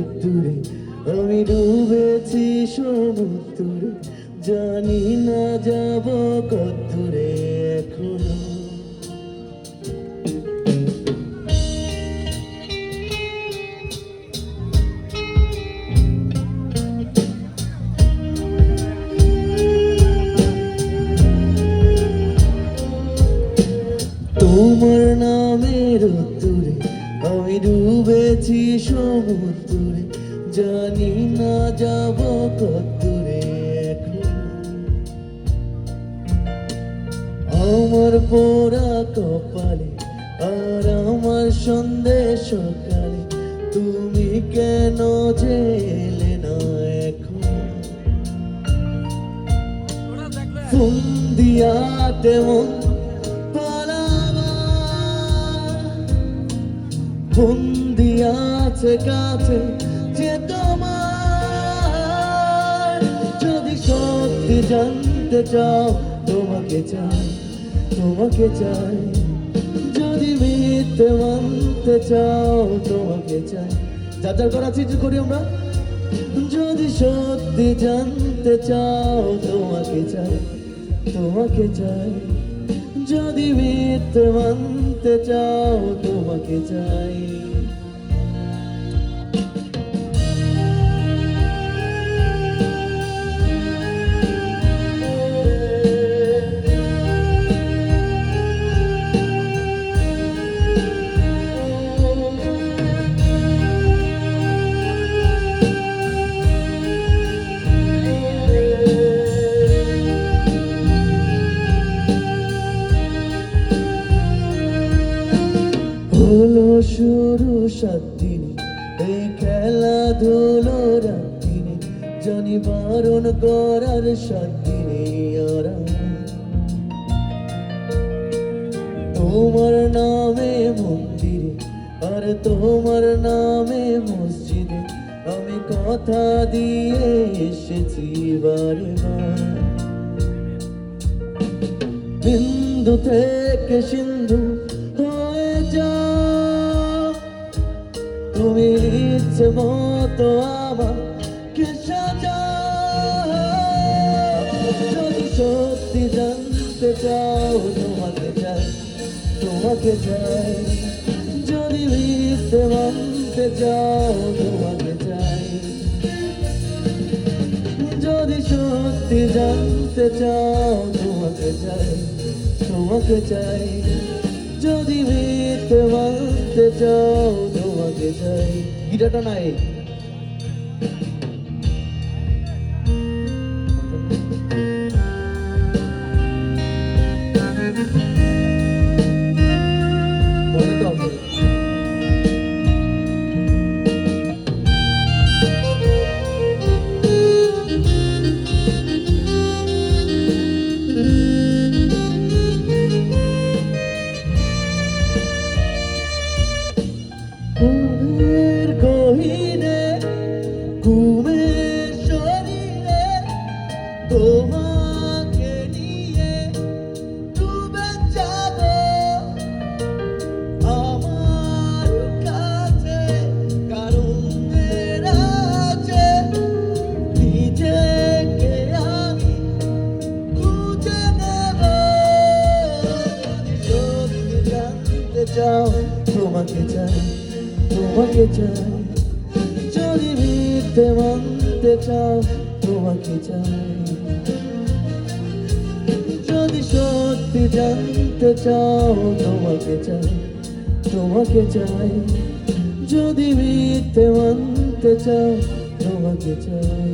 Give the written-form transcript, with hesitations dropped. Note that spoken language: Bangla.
রোদ্দুরে আমি ডুবেছি সমুদ্রে, জানি না যাব কতদূরে এখনো। তোমার নামের রোদ্দুরে আমি ডুবেছি সমুদ্রে, জানি না যাব কতদূরে এখন। আমার পোড়া কপালে আর আমার সন্দেহ সকালে তুমি কেন যে এলে না এখন। ফোন দিয়া তেমন বন্দি আছে কাছে যে তোমার। যদি সত্যি জানতে চাও তোমাকে চাই, তোমাকে চাই। যদি মিথ্যে মানতে চাও তোমাকে চাই। যার যার করা চিঠি করি আমরা। যদি সত্যি জানতে চাও তোমাকে চাই, তোমাকে চাই। যদি মিথ্যে মানতে চাও তোমাকে চাই। হলো শুরু 7 দিনে এই খেলাধুলোর রাত্রিনে, জানি বারণ করার 7 দিনে আরাম। তোমার নামে মন্দিরে আর তোমার নামে মসজিদে আমি কথা দিয়ে এসেছি বারে বার। বিন্দু থেকে সিন্ধু হয়ে যাও তুমি, ইচ্ছে মতো আমাকে সাজাও। যদি সত্যি জানতে চাও তোমাকে চাই, তোমাকে চাই। যদি মিথ্যে মানতে চাও তোমাকে চাই। যদি সত্যি জানতে চাও তোমাকে চাই, তোমাকে চাই। যদি মিথ্যে মানতে চাও তোমাকে চাই। গিটারটা নাই। ঘুমের গহীনে ঘুমের শরীরে তোমাকে নিয়ে ডুবে যাব আমার কাছে। কারণ আছে নিজেকে আমি খুঁজে নেব। যদি জানতে চাও তোমাকে চাই, তোমাকে চাই। যদি মিথ্যে মানতে চাও তোমাকে চাই। যদি সত্যি জানতে চাও তোমাকে চাই, তোমাকে চাই। যদি মিথ্যে মানতে চাও তোমাকে চাই।